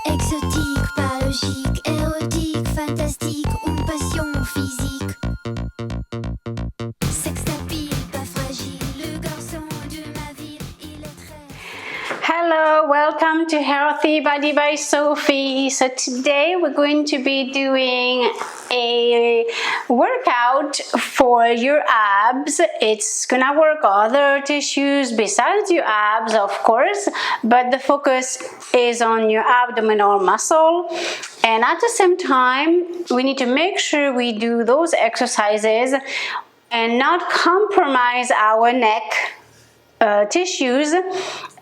Exotique, pas logique, érotique, fantastique, une passion physique. Sexe tapis, pas fragile, le garçon de ma ville, il est très... Hello, welcome to Healthy Body by Sophie. So today we're going to be doing a workout for your abs. It's gonna work other tissues besides your abs, of course, but the focus is on your abdominal muscle. And at the same time, we need to make sure we do those exercises and not compromise our neck tissues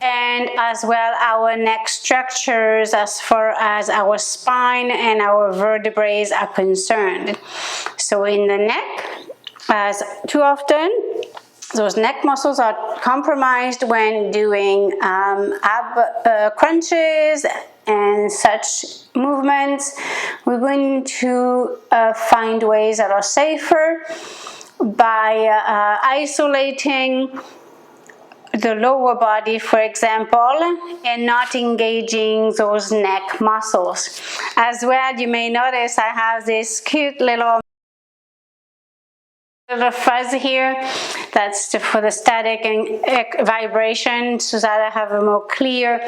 and as well our neck structures as far as our spine and our vertebrae are concerned. So in the neck, as too often, those neck muscles are compromised when doing ab crunches and such movements. We're going to find ways that are safer by isolating the lower body, for example, and not engaging those neck muscles. As well, you may notice I have this cute little fuzz here. That's for the static and vibration, so that I have a more clear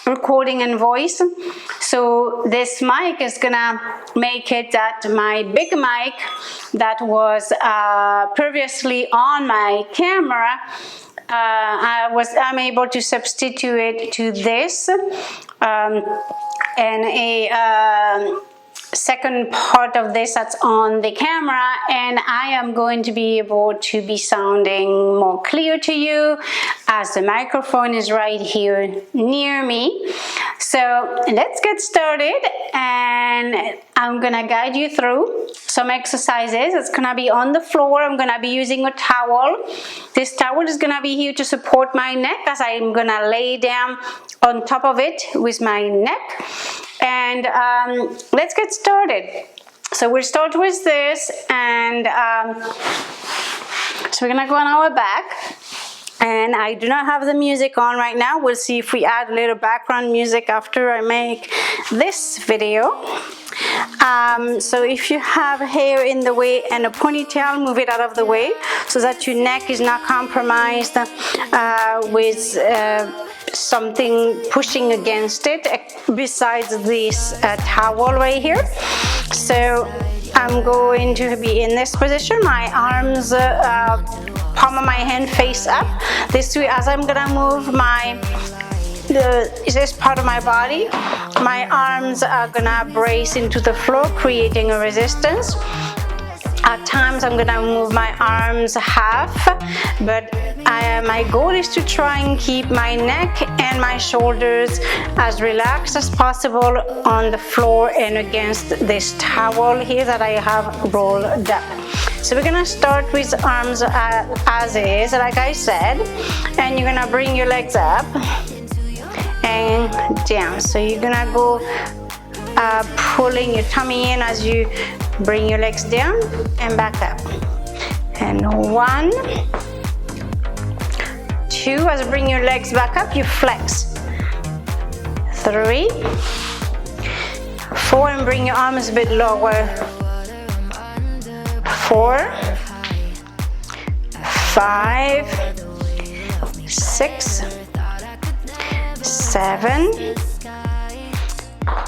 recording and voice. So this mic is gonna make it that my big mic that was previously on my camera, I'm able to substitute it to this and a second part of this that's on the camera, and I am going to be able to be sounding more clear to you as the microphone is right here near me. So let's get started, and I'm gonna guide you through some exercises. It's gonna be on the floor. I'm gonna be using a towel. This towel is gonna be here to support my neck as I'm gonna lay down on top of it with my neck. And let's get started. So we'll start with this, and so we're gonna go on our back. And I do not have the music on right now. We'll see if we add a little background music after I make this video. So if you have hair in the way and a ponytail, move it out of the way so that your neck is not compromised with something pushing against it besides this towel right here. So I'm going to be in this position, my arms palm of my hand face up. This way, as I'm gonna move this part of my body, my arms are gonna brace into the floor, creating a resistance. At times I'm gonna move my arms half, but my goal is to try and keep my neck and my shoulders as relaxed as possible on the floor and against this towel here that I have rolled up. So we're gonna start with arms as is, like I said, and you're gonna bring your legs up and down. So you're gonna go pulling your tummy in as you bring your legs down and back up. And 1, 2, as you bring your legs back up, you flex. 3, 4, and bring your arms a bit lower. 4, 5, 6, 7,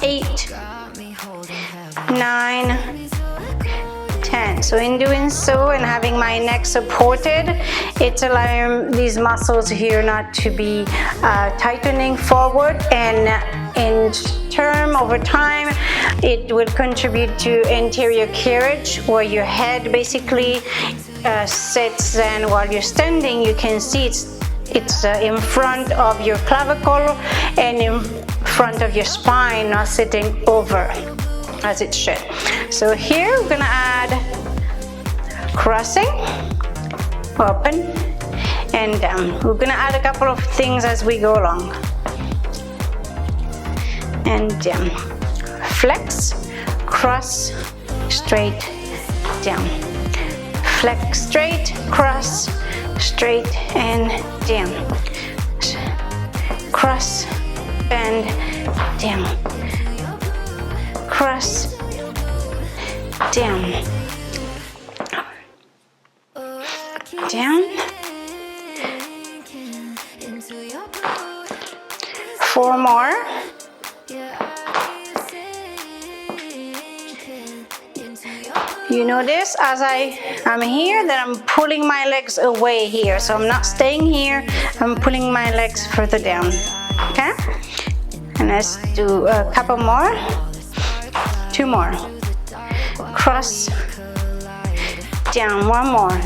8, 9, 10. So in doing so and having my neck supported, it's allowing these muscles here not to be tightening forward, and in term over time it will contribute to anterior carriage, where your head basically sits, and while you're standing you can see it's in front of your clavicle and in front of your spine, not sitting over as it should. So here we're gonna add crossing, open and down. We're gonna add a couple of things as we go along. And down. Flex, cross, straight, down. flex straight, cross, straight, and down. Cross, bend, down. Cross, down. Down. 4 more. You notice as I'm here that I'm pulling my legs away here. So I'm not staying here, I'm pulling my legs further down. Okay? And let's do a couple more. 2 more. Cross, down, 1 more.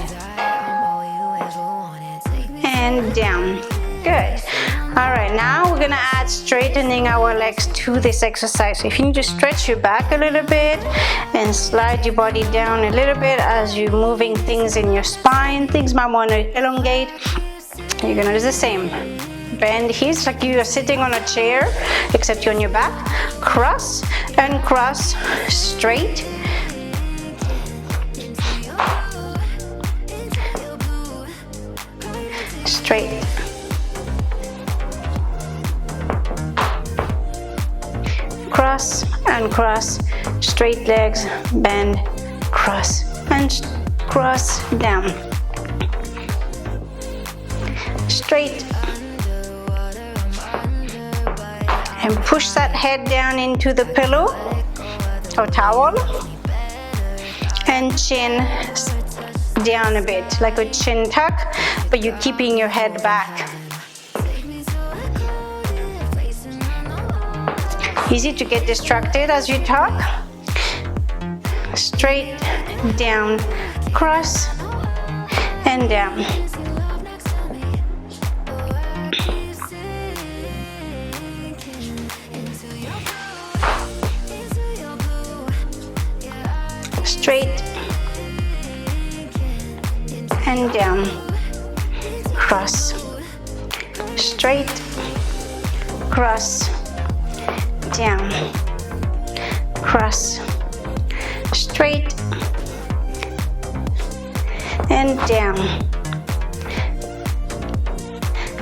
And down. Good. All right, now we're gonna add straightening our legs to this exercise. If you need to stretch your back a little bit and slide your body down a little bit as you're moving things in your spine, things might want to elongate, you're gonna do the same. Bend here, it's like you are sitting on a chair, except you're on your back. Cross and cross, straight. Straight. Cross and cross, straight legs, bend, cross and cross, down. Straight. And push that head down into the pillow or towel. And chin down a bit, like a chin tuck, but you're keeping your head back. Easy to get distracted as you talk. Straight, down, cross, and down. Straight, and down. Cross, straight, cross, down, cross, straight, and down,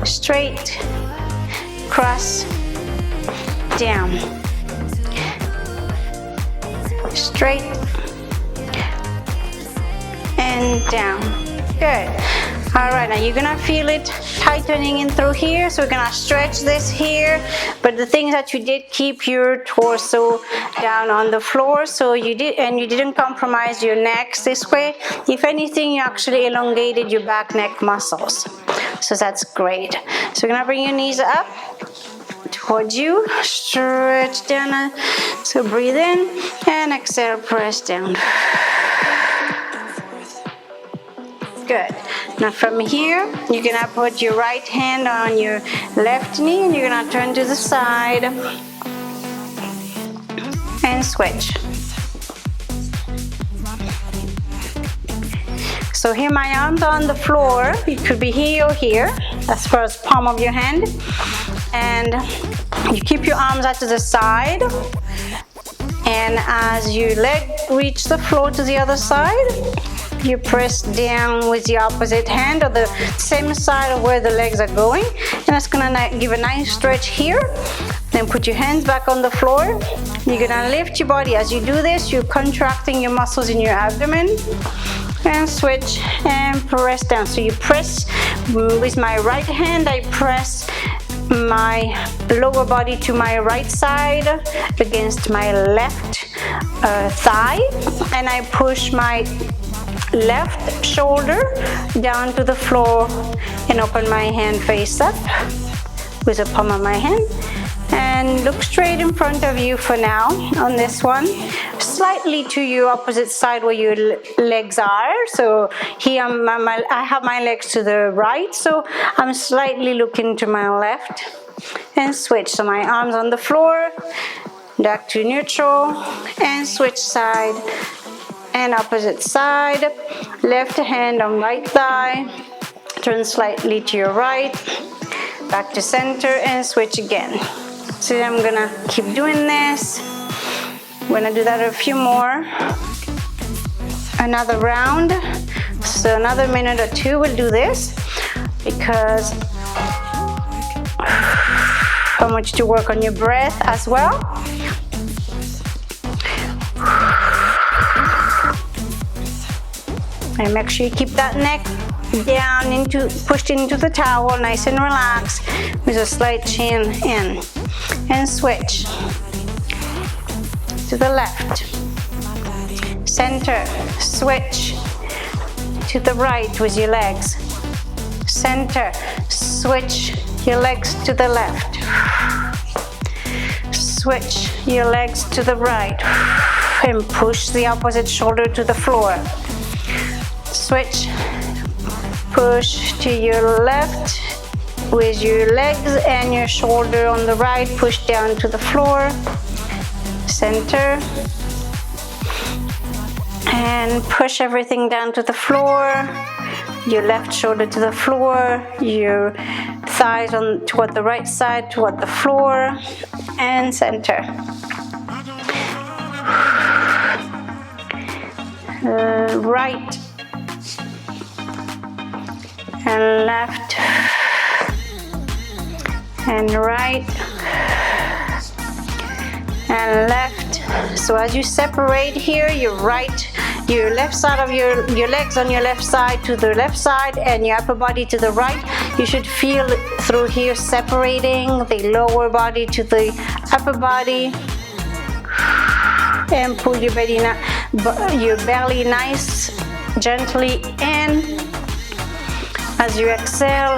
straight, cross, down, straight, and down. Good. All right, now you're gonna feel it tightening in through here, so we're gonna stretch this here, but the thing that you did, keep your torso down on the floor, so you didn't compromise your necks this way. If anything, you actually elongated your back neck muscles, so that's great. So we're gonna bring your knees up towards you, stretch down, so breathe in and exhale, press down. Good. Now from here, you're gonna put your right hand on your left knee and you're gonna turn to the side and switch. So here my arms are on the floor. It could be here or here, as far as palm of your hand. And you keep your arms out to the side. And as your leg reach the floor to the other side, you press down with the opposite hand or the same side of where the legs are going, and that's gonna give a nice stretch here. Then put your hands back on the floor. You're gonna lift your body. As you do this, you're contracting your muscles in your abdomen, and switch and press down. So you press with my right hand, I press my lower body to my right side against my left thigh, and I push my left shoulder down to the floor and open my hand face up with the palm of my hand and look straight in front of you for now on this one, slightly to your opposite side where your legs are. So here I have my legs to the right, so I'm slightly looking to my left, and switch. So my arms on the floor, back to neutral, and switch side and opposite side. Left hand on right thigh, turn slightly to your right, back to center, and switch again. So I'm gonna keep doing this. I'm gonna do that a few more. Another round. So another minute or two we'll do this, because I want you to work on your breath as well. And make sure you keep that neck down, pushed into the towel, nice and relaxed, with a slight chin in. And switch to the left, center, switch to the right with your legs, center, switch your legs to the left, switch your legs to the right, and push the opposite shoulder to the floor. Switch, push to your left with your legs and your shoulder on the right, push down to the floor, center, and push everything down to the floor, your left shoulder to the floor, your thighs toward the right side, toward the floor, and center. Right and left and right and left. So as you separate here, your left side of your legs on your left side to the left side, and your upper body to the right, you should feel through here separating the lower body to the upper body, and pull your belly nice gently in as you exhale.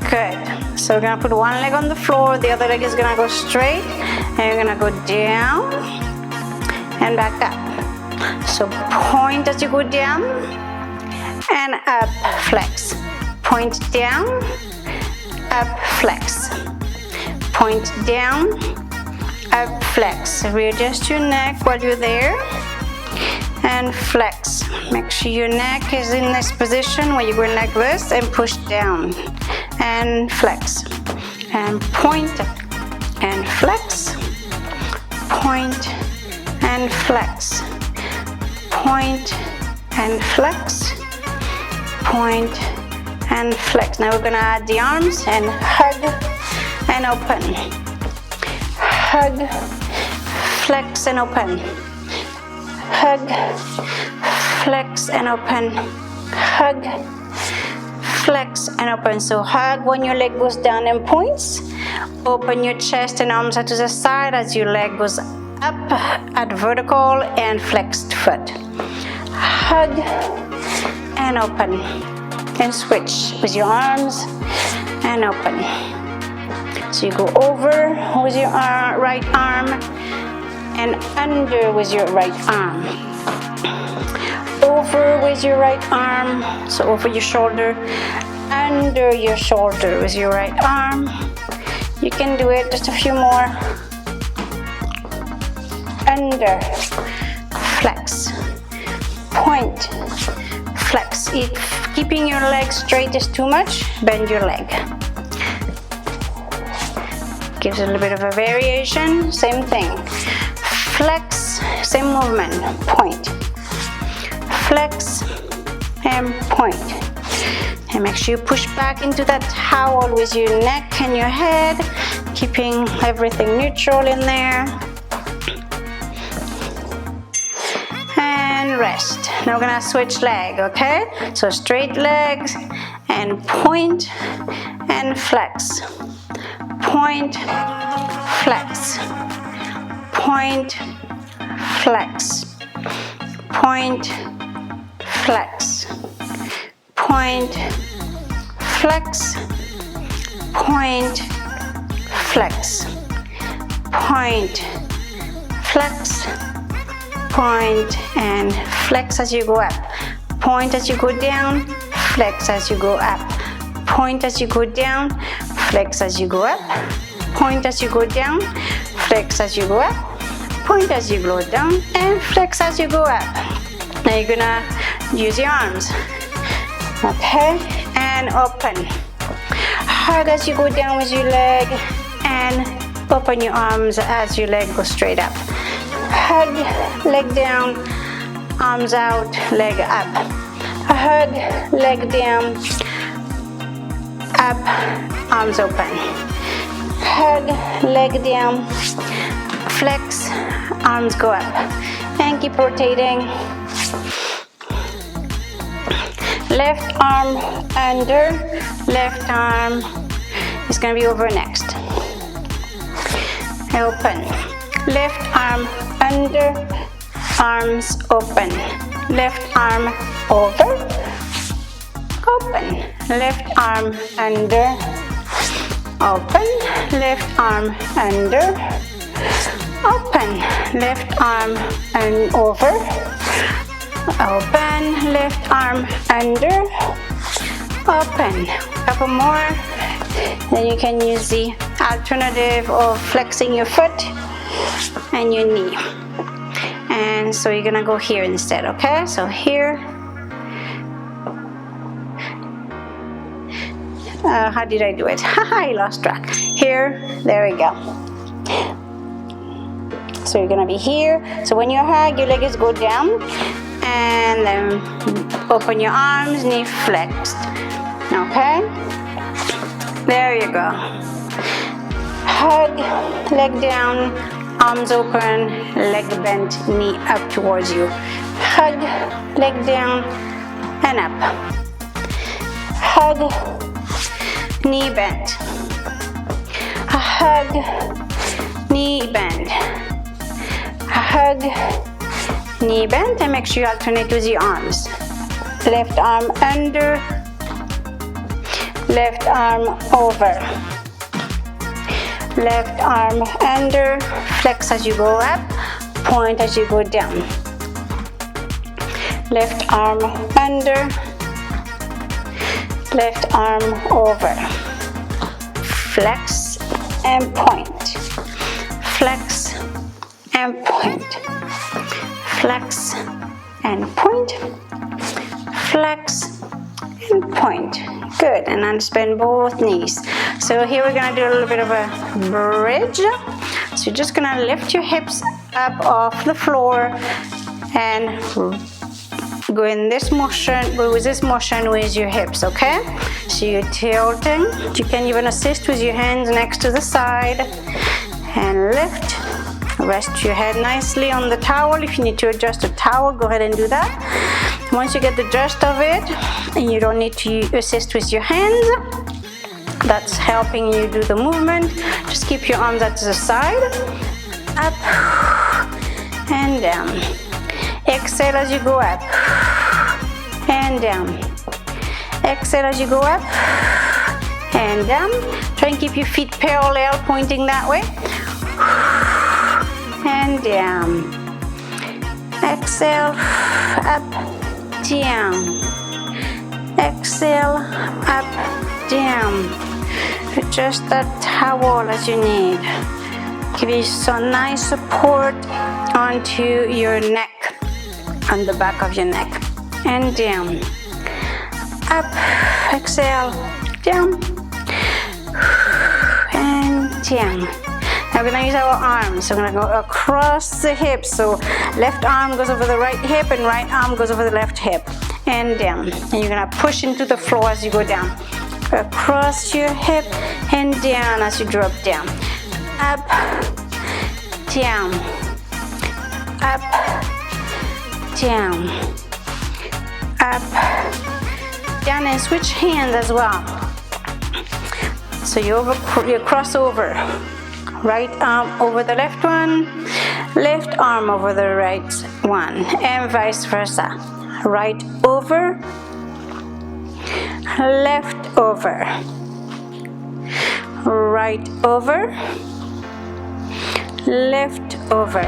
Good. So we're gonna put one leg on the floor, the other leg is gonna go straight, and you're gonna go down and back up. So point as you go down and up, flex. Point down, up, flex. Point down, up, flex. Readjust your neck while you're there and flex. Make sure your neck is in this position where you're going like this, and push down and flex. And point and flex. Point and flex. Point and flex. Point and flex. Now we're gonna add the arms and hug and open. Hug, flex and open. Hug, flex and open. Hug, flex and open. So hug when your leg goes down and points. Open your chest and arms out to the side as your leg goes up at vertical and flexed foot. Hug and open, and switch with your arms and open. So you go over with your right arm and under with your right arm. Over with your right arm, so over your shoulder, under your shoulder with your right arm. You can do it just a few more. Under, flex, point, flex. If keeping your leg straight is too much, bend your leg. Gives a little bit of a variation, same thing. Flex, same movement, point. Flex and point. And make sure you push back into that towel with your neck and your head, keeping everything neutral in there. And rest. Now we're gonna switch leg, okay? So straight legs and point and flex. Point, flex. Point, flex. Point, flex. Point, flex. Point, flex. Point, flex. Point and flex as you go up. Point as you go down, flex as you go up. Point as you go down, flex as you go up. Point as you go down, flex as you go up. Point as you go down, and flex as you go up. Now you're gonna use your arms. Okay, and open. Hug as you go down with your leg, and open your arms as your leg goes straight up. Hug, leg down, arms out, leg up. Hug, leg down, up, arms open. Hug, leg down, flex, arms go up. And keep rotating. Left arm under, left arm is going to be over next. Open. Left arm under, arms open. Left arm over, open. Left arm under, open. Left arm under, open. Left arm and over, open. Left arm under, open. Couple more. Then you can use the alternative of flexing your foot and your knee. And so you're gonna go here instead, okay? So here. How did I do it? I lost track. Here, there we go. So you're gonna be here. So when you hug, your legs go down, and then open your arms, knee flexed. Okay? There you go. Hug, leg down, arms open, leg bent, knee up towards you. Hug, leg down, and up. Hug, knee bent. Hug, knee bend. Hug, knee bend, and make sure you alternate with your arms. Left arm under, left arm over. Left arm under, flex as you go up, point as you go down. Left arm under, left arm over. Flex and point. Flex and point. Flex and point. Flex and point. Good, and unbend both knees. So here we're gonna do a little bit of a bridge. So you're just gonna lift your hips up off the floor and go in this motion, go with this motion with your hips, okay? So you're tilting. You can even assist with your hands next to the side and lift. Rest your head nicely on the towel. If you need to adjust the towel, go ahead and do that. Once you get the gist of it, and you don't need to assist with your hands, that's helping you do the movement. Just keep your arms at the side, up and down. Exhale as you go up and down. Exhale as you go up and down. Try and keep your feet parallel, pointing that way. And down. Exhale, up, down. Exhale, up, down. Adjust that towel as you need. Give you some nice support onto your neck, on the back of your neck. And down. Up, exhale, down. And down. Now we're going to use our arms. So we're going to go across the hips. So left arm goes over the right hip and right arm goes over the left hip. And down. And you're going to push into the floor as you go down. Across your hip and down as you drop down. Up, down. Up, down. Up, down, and switch hands as well. So you cross over. Right arm over the left one, left arm over the right one, and vice versa. Right over, left over. Right over, left over.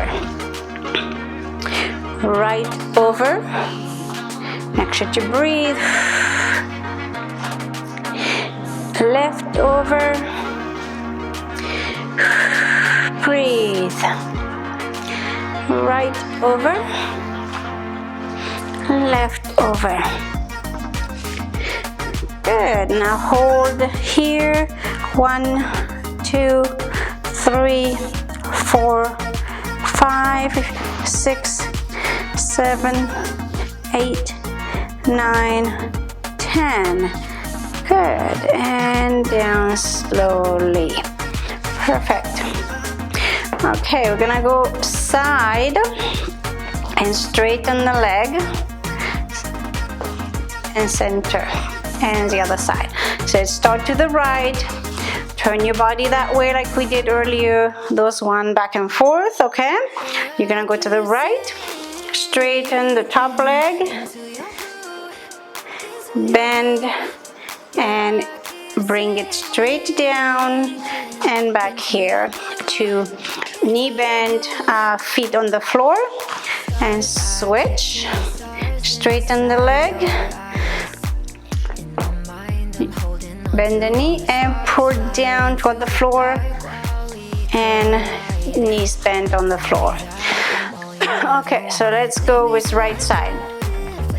Right over. Make sure to breathe. Left over. Breathe. Right over. left over. Good. Now hold here. 1, 2, 3, 4, 5, 6, 7, 8, 9, 10. Good. And down slowly. Perfect. Okay, we're gonna go side and straighten the leg and center, and the other side. So start to the right, turn your body that way like we did earlier, those one back and forth, okay? You're gonna go to the right, straighten the top leg, bend and bring it straight down and back here to knee bend, feet on the floor, and switch. Straighten the leg, bend the knee and pull down toward the floor, and knees bent on the floor. Okay, so let's go with right side.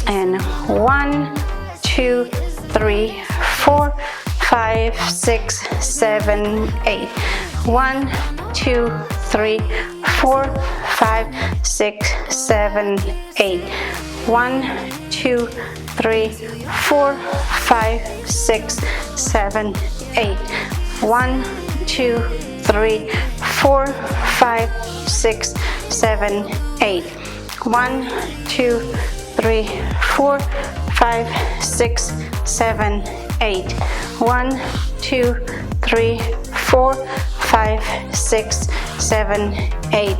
And 1, 2, 3, 4, 5, 6, 7, 8. 1, 2, 3, 4, 5, 6, 7, 8. 1, 2, 3, 4, 5, 6, 7, 8. 1, 2, 3, 4, 5, 6, 7, 8. 1, 2, 3, 4, 5, 6, 7, 8. 1, 2, 3, 4, 5, 6, 7, 8.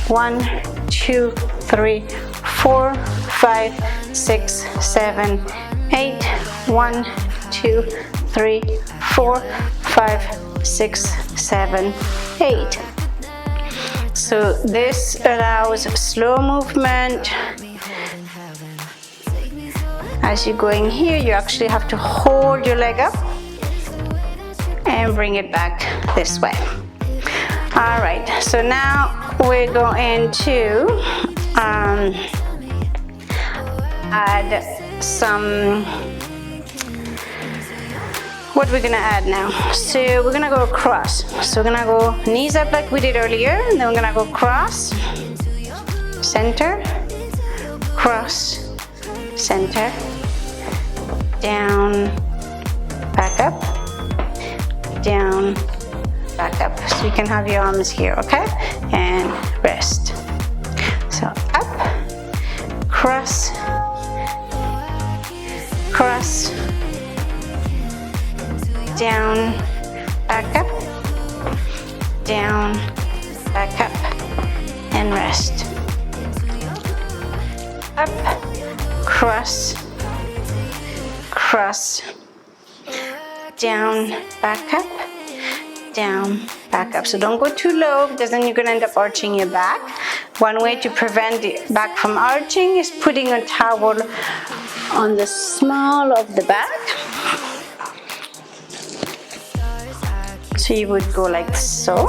1, 2, 3, 4, 5, 6, 7, 8. 1, 2, 3, 4, 5, 6, 7, 8. So this allows slow movement. As you're going here, you actually have to hold your leg up and bring it back this way. All right, so now we're going to add some, what we're gonna add now. So we're gonna go across. So we're gonna go knees up like we did earlier, and then we're gonna go cross, center, cross, center, down, back up, down, back up. So you can have your arms here, okay? And rest. So up, cross, cross, down, back up, down, back up, and rest. Up, cross, cross, down, back up, down, back up. So don't go too low because then you're going to end up arching your back. One way to prevent the back from arching is putting a towel on the small of the back. So you would go like so,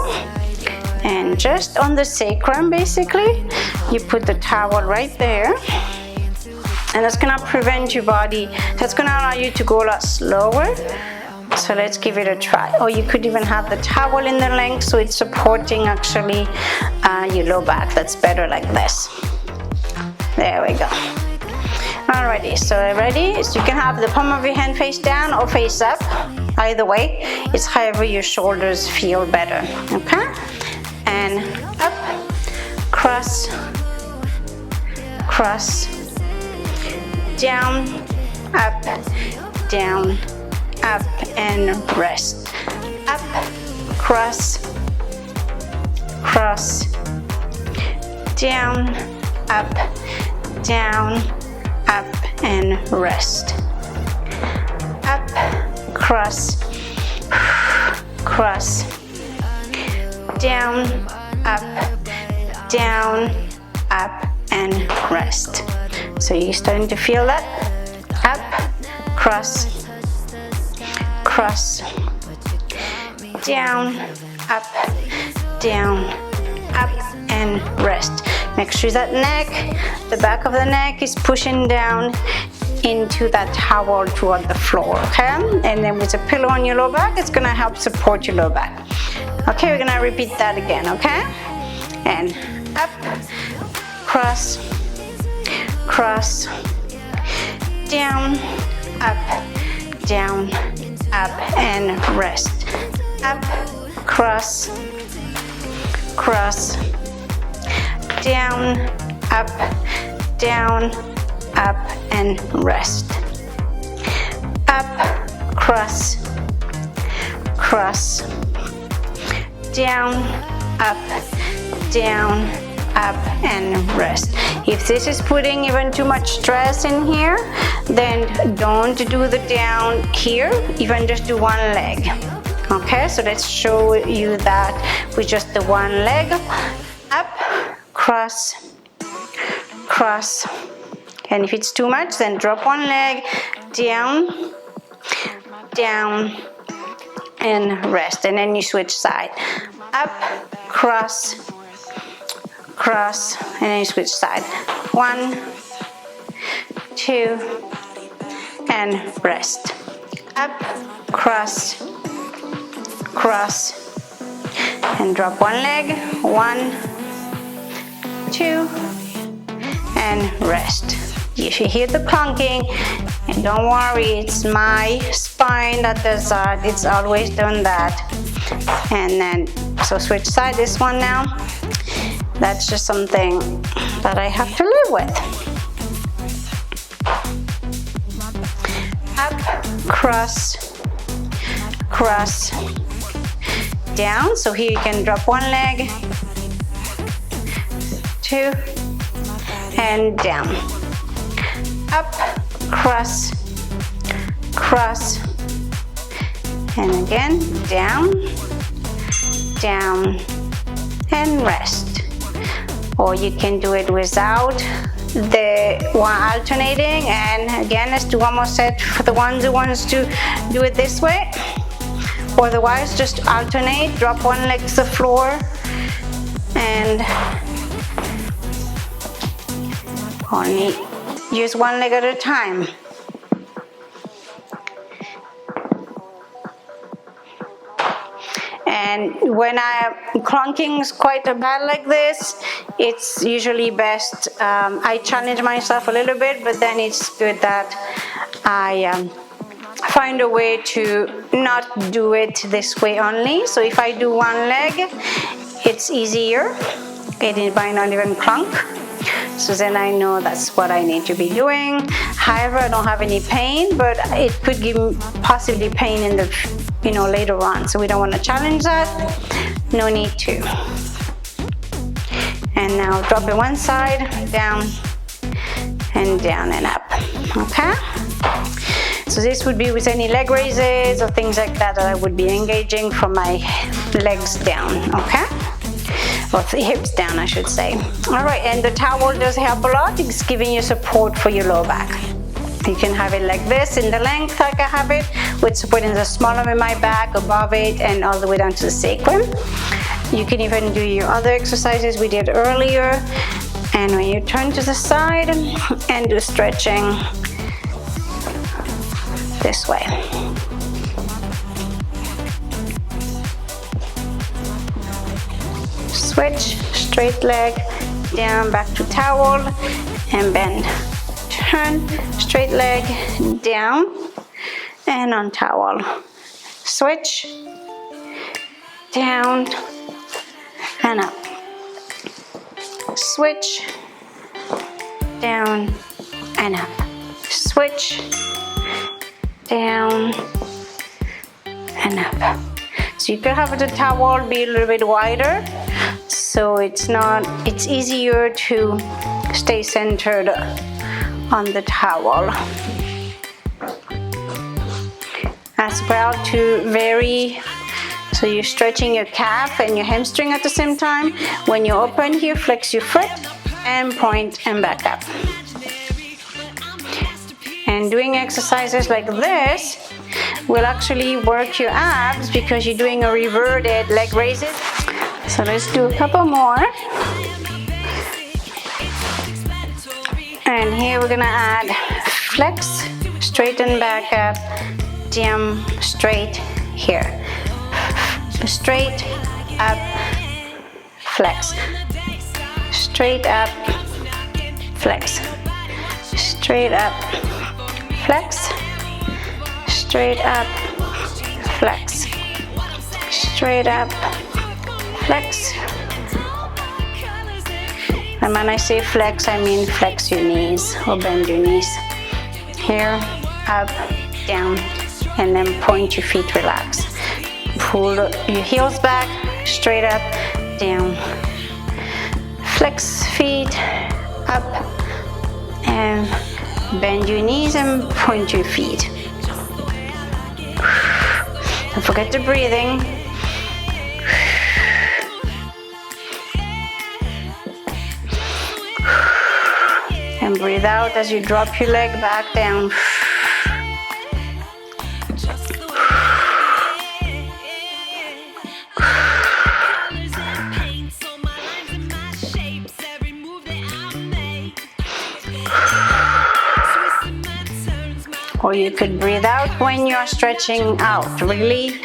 and just on the sacrum basically, you put the towel right there, and that's gonna prevent your body, that's gonna allow you to go a lot slower. So let's give it a try. Or you could even have the towel in the length so it's supporting actually your low back. That's better like this. There we go. Alrighty, so ready? So you can have the palm of your hand face down or face up. Either way, it's however your shoulders feel better. Okay? And up, cross, cross, down, up, down, up, and rest. Up, cross, cross, down, up, down, up, and rest. Up, cross, cross, down, up, and rest. So you're starting to feel that? Up, cross, cross, down, up, and rest. Make sure that neck, the back of the neck is pushing down into that towel toward the floor, okay? And then with a pillow on your lower back, it's gonna help support your lower back. Okay, we're gonna repeat that again, okay? And up, cross, cross, down, up, down, up, and rest. Up, cross, cross, down, up, down, up, and rest. Up, cross, cross, down, up, down, up, and rest. If this is putting even too much stress in here, then don't do the down here, even just do one leg. Okay, so let's show you that with just the one leg. Up, cross, cross, and if it's too much, then drop one leg, down, down, and rest, and then you switch side. Up, cross, cross, and then you switch side. 1, 2, and rest. Up, cross, cross, and drop one leg. 1, 2, and rest. If you hear the clunking, and don't worry, it's my spine that does that. It's always done that. And then, so switch side, this one now. That's just something that I have to live with. Up, cross, cross, down. So here you can drop one leg, 2, and down. Up, cross, cross, and again, down, down, and rest. Or you can do it without the one alternating, and again, let's do one more set for the ones who wants to do it this way. Otherwise, just alternate, drop one leg to the floor, and only use one leg at a time. And when clunking is quite bad like this, it's usually best, I challenge myself a little bit, but then it's good that I find a way to not do it this way only. So if I do one leg, it's easier. It might not even clunk. So then I know that's what I need to be doing. However, I don't have any pain, but it could give me possibly pain in the, later on. So we don't want to challenge that. No need to. And now drop it one side, down, and down and up. Okay? So this would be with any leg raises or things like that I would be engaging from my legs down. Okay? Or the hips down, I should say. All right, and the towel does help a lot. It's giving you support for your lower back. You can have it like this in the length, like I have it, with support in the small of my back, above it, and all the way down to the sacrum. You can even do your other exercises we did earlier. And when you turn to the side and do stretching this way. Switch, straight leg, down, back to towel, and bend. Turn, straight leg, down, and on towel. Switch, down, and up. Switch, down, and up. Switch, down, and up. So you could have the towel be a little bit wider, so it's easier to stay centered on the towel. As well to vary, so you're stretching your calf and your hamstring at the same time. When you open here, flex your foot and point and back up. And doing exercises like this will actually work your abs because you're doing a reverted leg raises. So let's do a couple more. And here we're gonna add flex, straighten back up, down, straight, here. Straight, up, flex. Straight up, flex. Straight up, flex. Straight up, flex. Straight up, flex. And when I say flex, I mean flex your knees or bend your knees. Here, up, down, and then point your feet, relax. Pull your heels back, straight up, down. Flex feet, up, and bend your knees and point your feet. Don't forget the breathing. And breathe out as you drop your leg back down. Or you could breathe out when you're stretching out. Really,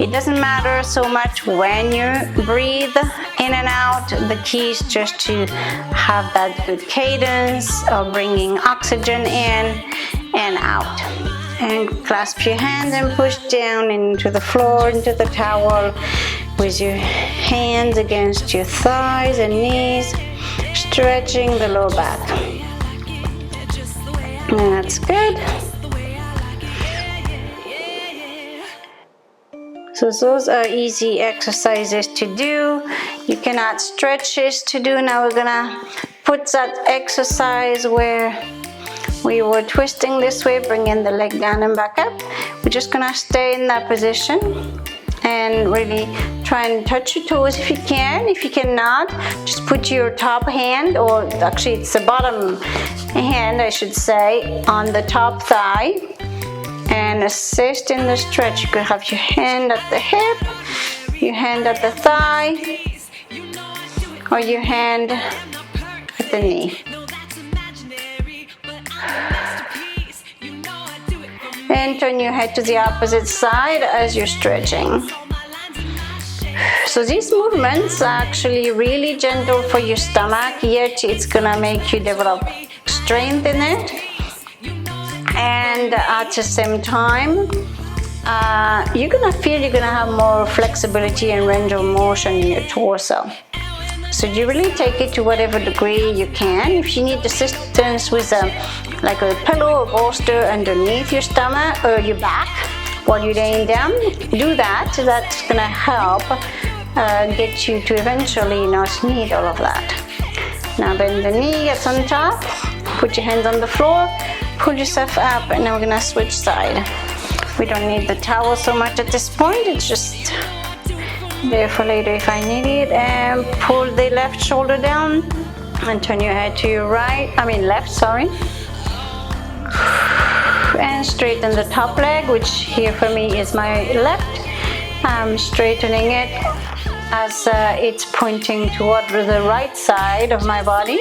it doesn't matter so much when you breathe in and out. The key is just to have that good cadence of bringing oxygen in and out. And clasp your hands and push down into the floor, into the towel, with your hands against your thighs and knees, stretching the lower back. And that's good. So those are easy exercises to do. You can add stretches to do. Now we're gonna put that exercise where we were twisting this way, bringing the leg down and back up. We're just gonna stay in that position and really try and touch your toes if you can. If you cannot, just put your top hand, or actually it's the bottom hand I should say, on the top thigh and assist in the stretch. You could have your hand at the hip, your hand at the thigh, or your hand at the knee. And turn your head to the opposite side as you're stretching. So these movements are actually really gentle for your stomach, yet it's gonna make you develop strength in it. And at the same time, you're gonna feel you're gonna have more flexibility and range of motion in your torso. So you really take it to whatever degree you can. If you need assistance with like a pillow or bolster underneath your stomach or your back while you're laying down, do that. That's gonna help get you to eventually not need all of that. Now bend the knee, get on top, put your hands on the floor, pull yourself up, and now we're gonna switch side. We don't need the towel so much at this point, it's just there for later if I need it. And pull the left shoulder down and turn your head to your left, sorry. And straighten the top leg, which here for me is my left. I'm straightening it as it's pointing toward the right side of my body.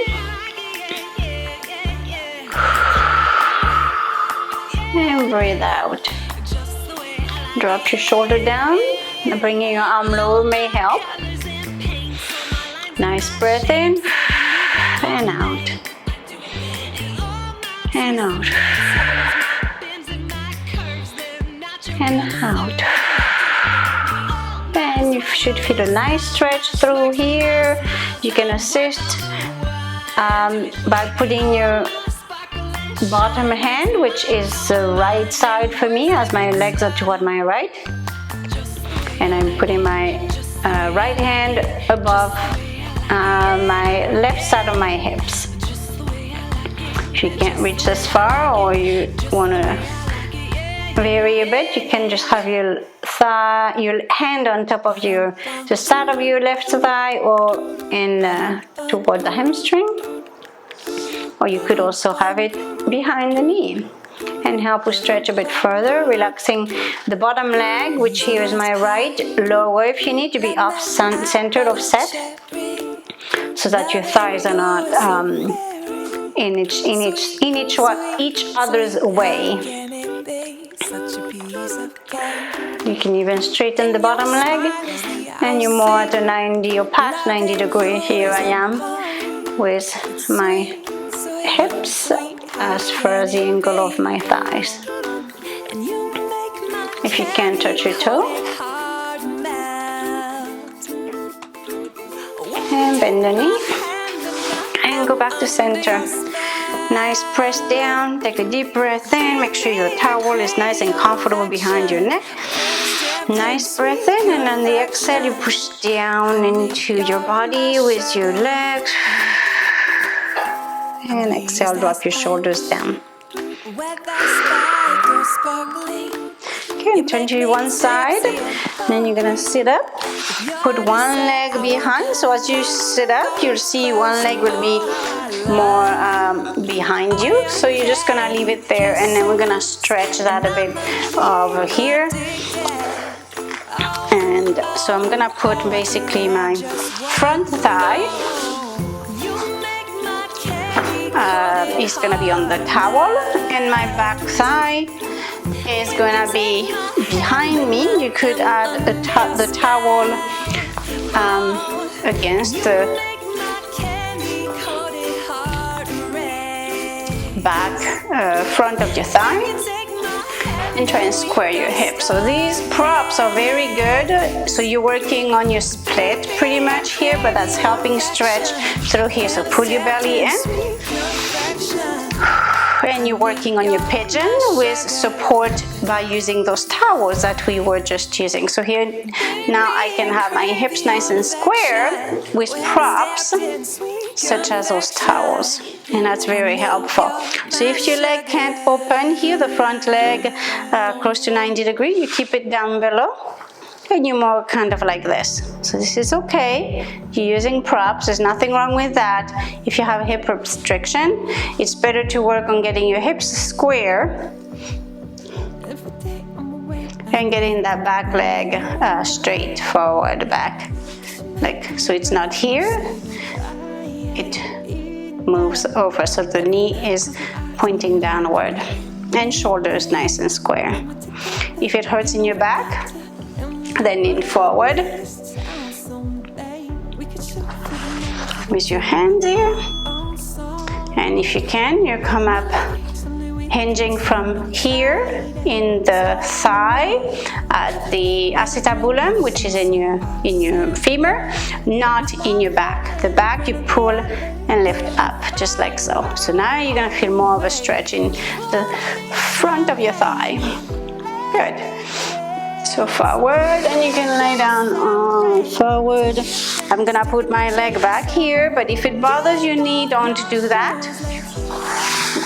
And breathe out. Drop your shoulder down. Bringing your arm lower may help. Nice breath in and out. And out. And out. And you should feel a nice stretch through here. You can assist by putting your bottom hand, which is the right side for me, as my legs are toward my right. And I'm putting my right hand above my left side of my hips. If you can't reach this far, or you want to vary a bit, you can just have your hand on top of the side of your left thigh, or toward the hamstring. Or you could also have it behind the knee and help you stretch a bit further, relaxing the bottom leg, which here is my right, lower if you need to be off-centered, offset, so that your thighs are not in each other's way. You can even straighten the bottom leg, and you're more at a 90 or past 90 degree. Here I am with my hips as far as the angle of my thighs. If you can't touch your toe, and bend the knee and go back to center. Nice press down, take a deep breath in, make sure your towel is nice and comfortable behind your neck. Nice breath in, and on the exhale you push down into your body with your legs. And exhale, drop your shoulders down. Okay, turn to one side, then you're gonna sit up. Put one leg behind, so as you sit up, you'll see one leg will be more behind you. So you're just gonna leave it there, and then we're gonna stretch that a bit over here. And so I'm gonna put basically my front thigh is gonna be on the towel, and my back thigh is gonna be behind me. You could add the towel against the back front of your thigh, and try and square your hips. So these props are very good. So you're working on your split pretty much here, but that's helping stretch through here. So pull your belly in, and you're working on your pigeon with support by using those towels that we were just using. So here now I can have my hips nice and square with props such as those towels, and that's very helpful. So if your leg can't open here, the front leg close to 90 degrees, you keep it down below, and you're more kind of like this. So this is okay. You're using props, there's nothing wrong with that. If you have hip restriction, it's better to work on getting your hips square and getting that back leg straight forward back. Like, so it's not here, it moves over, so the knee is pointing downward, and shoulders nice and square. If it hurts in your back, then lean forward with your hand here, and if you can, you come up hinging from here in the thigh at the acetabulum, which is in your femur, not in your back. The back you pull and lift up, just like so. So now you're gonna feel more of a stretch in the front of your thigh. Good. So forward, and you can lay down forward. I'm gonna put my leg back here, but if it bothers your knee, don't do that.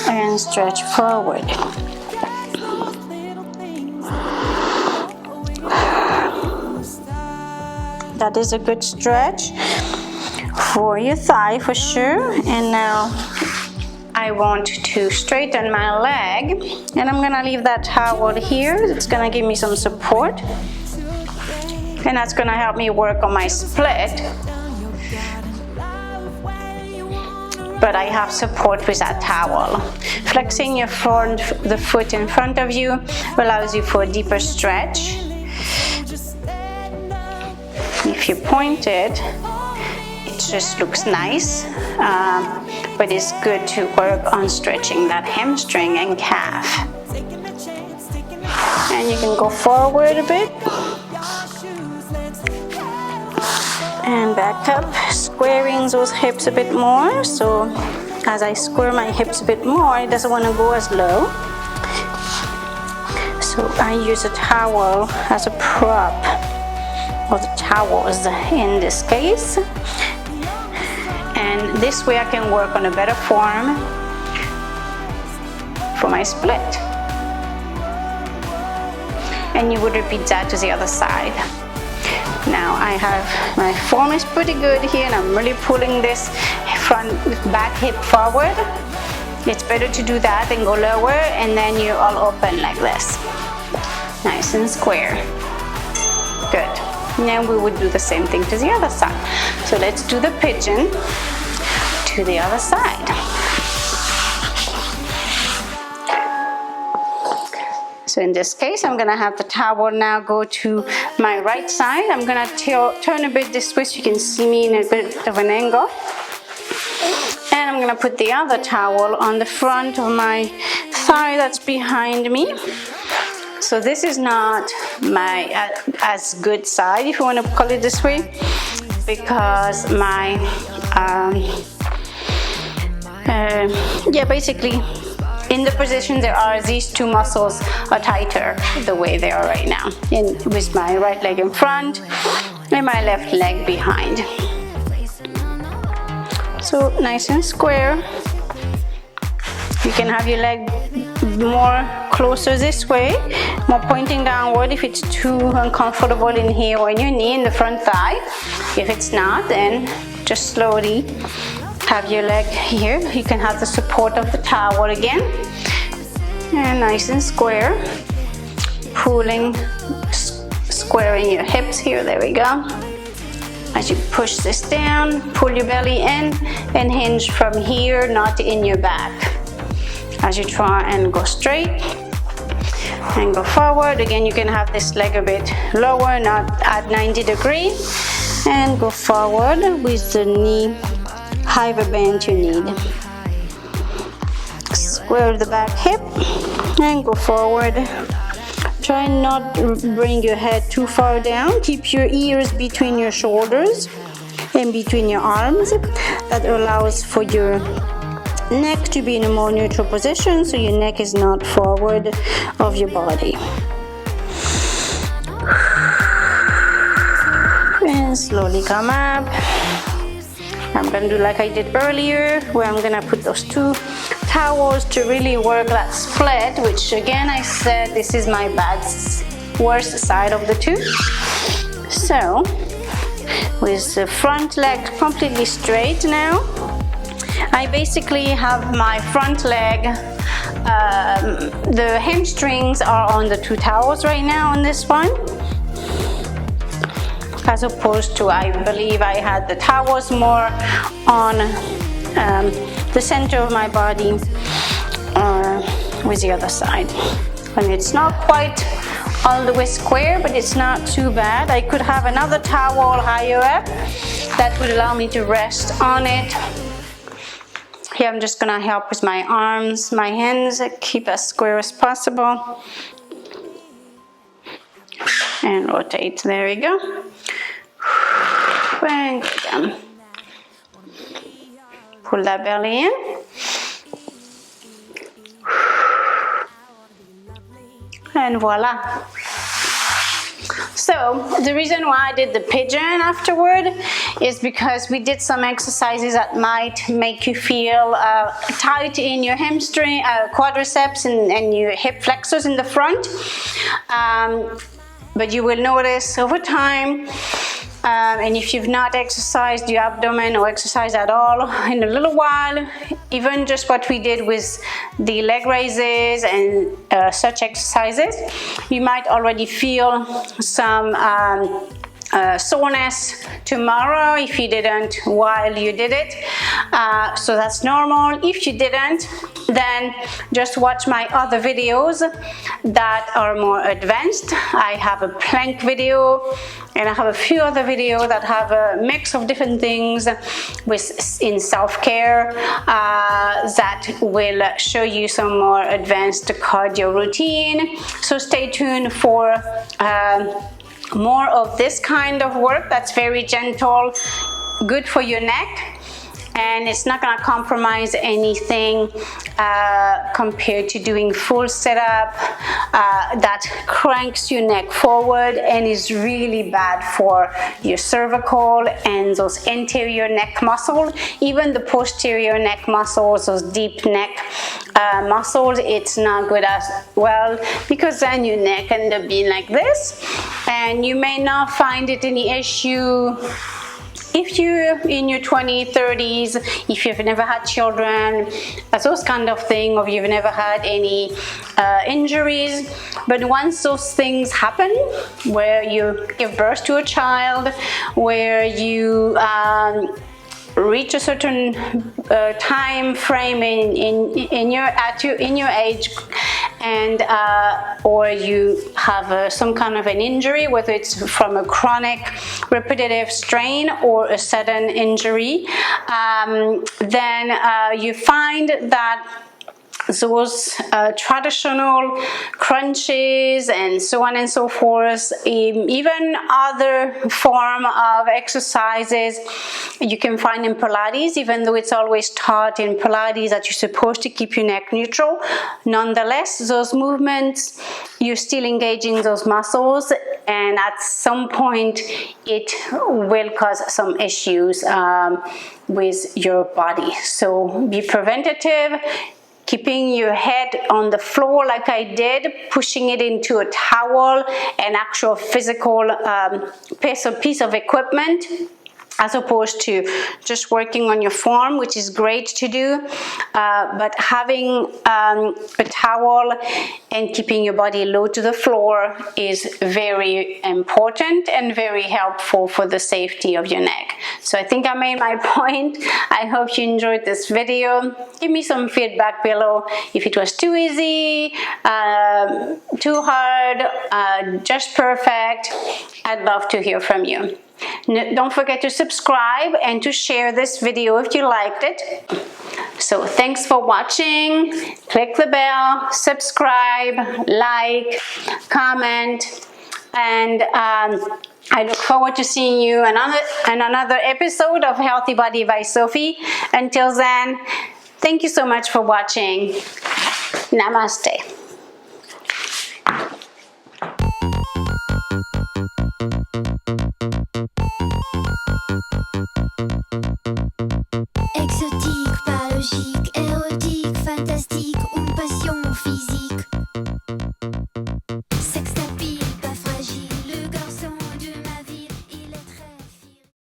And stretch forward. That is a good stretch for your thigh for sure. And now I want to straighten my leg, and I'm gonna leave that towel here. It's gonna give me some support, and that's gonna help me work on my split. But I have support with that towel. Flexing the foot in front of you allows you for a deeper stretch. If you point it, it just looks nice, but it's good to work on stretching that hamstring and calf. And you can go forward a bit and back up, squaring those hips a bit more. So as I square my hips a bit more, it doesn't want to go as low. So I use a towel as a prop, or the towels in this case. And this way I can work on a better form for my split. And you would repeat that to the other side. Now I have, my form is pretty good here, and I'm really pulling this back hip forward. It's better to do that than go lower, and then you're all open like this. Nice and square. Good. Now we would do the same thing to the other side. So let's do the pigeon to the other side. So in this case, I'm gonna have the towel now go to my right side. I'm gonna turn a bit this way so you can see me in a bit of an angle. And I'm gonna put the other towel on the front of my thigh that's behind me. So this is not my as good side, if you want to call it this way, because my basically in the position there are these two muscles are tighter the way they are right now, with my right leg in front and my left leg behind. So nice and square. You can have your leg more closer this way, more pointing downward if it's too uncomfortable in here or in your knee, in the front thigh. If it's not, then just slowly have your leg here. You can have the support of the towel again. And nice and square. Pulling, squaring your hips here, there we go. As you push this down, pull your belly in and hinge from here, not in your back. As you try and go straight and go forward, again you can have this leg a bit lower, not at 90 degrees, and go forward with the knee, however bent you need. Square the back hip and go forward. Try not to bring your head too far down. Keep your ears between your shoulders and between your arms. That allows for your neck to be in a more neutral position, so your neck is not forward of your body. And slowly come up. I'm going to do like I did earlier, where I'm going to put those two towels to really work that split, which again I said this is my worst side of the two. So with the front leg completely straight now, I basically have my front leg, the hamstrings are on the two towels right now on this one, as opposed to, I believe I had the towels more on the center of my body with the other side. And it's not quite all the way square, but it's not too bad. I could have another towel higher up that would allow me to rest on it. Here I'm just gonna help with my arms, my hands, keep as square as possible. And rotate, there we go. And go down. Pull that belly in. And voila. So the reason why I did the pigeon afterward is because we did some exercises that might make you feel tight in your hamstring, quadriceps and your hip flexors in the front. But you will notice over time, and if you've not exercised your abdomen or exercised at all in a little while, even just what we did with the leg raises and such exercises, you might already feel some soreness tomorrow if you didn't while you did it. So that's normal. If you didn't, then just watch my other videos that are more advanced. I have a plank video and I have a few other videos that have a mix of different things in self-care that will show you some more advanced cardio routine. So stay tuned for more of this kind of work that's very gentle, good for your neck, and it's not going to compromise anything compared to doing full setup that cranks your neck forward and is really bad for your cervical and those anterior neck muscles, even the posterior neck muscles, those deep neck muscles. It's not good as well, because then your neck ends up being like this, and you may not find it any issue if you're in your 20s, 30s, if you've never had children, those kind of thing, or you've never had any injuries. But once those things happen, where you give birth to a child, where you reach a certain time frame in your age, and or you have some kind of an injury, whether it's from a chronic repetitive strain or a sudden injury, then you find that those traditional crunches and so on and so forth, even other form of exercises you can find in Pilates, even though it's always taught in Pilates that you're supposed to keep your neck neutral, nonetheless those movements, you're still engaging those muscles, and at some point it will cause some issues with your body. So be preventative, keeping your head on the floor like I did, pushing it into a towel, an actual physical piece of equipment, as opposed to just working on your form, which is great to do, but having a towel and keeping your body low to the floor is very important and very helpful for the safety of your neck. So I think I made my point. I hope you enjoyed this video. Give me some feedback below if it was too easy, too hard, just perfect. I'd love to hear from you. Don't forget to subscribe and to share this video if you liked it. So thanks for watching. Click the bell, subscribe, like, comment, and I look forward to seeing you in another episode of Healthy Body by Sophie. Until then, thank you so much for watching. Namaste.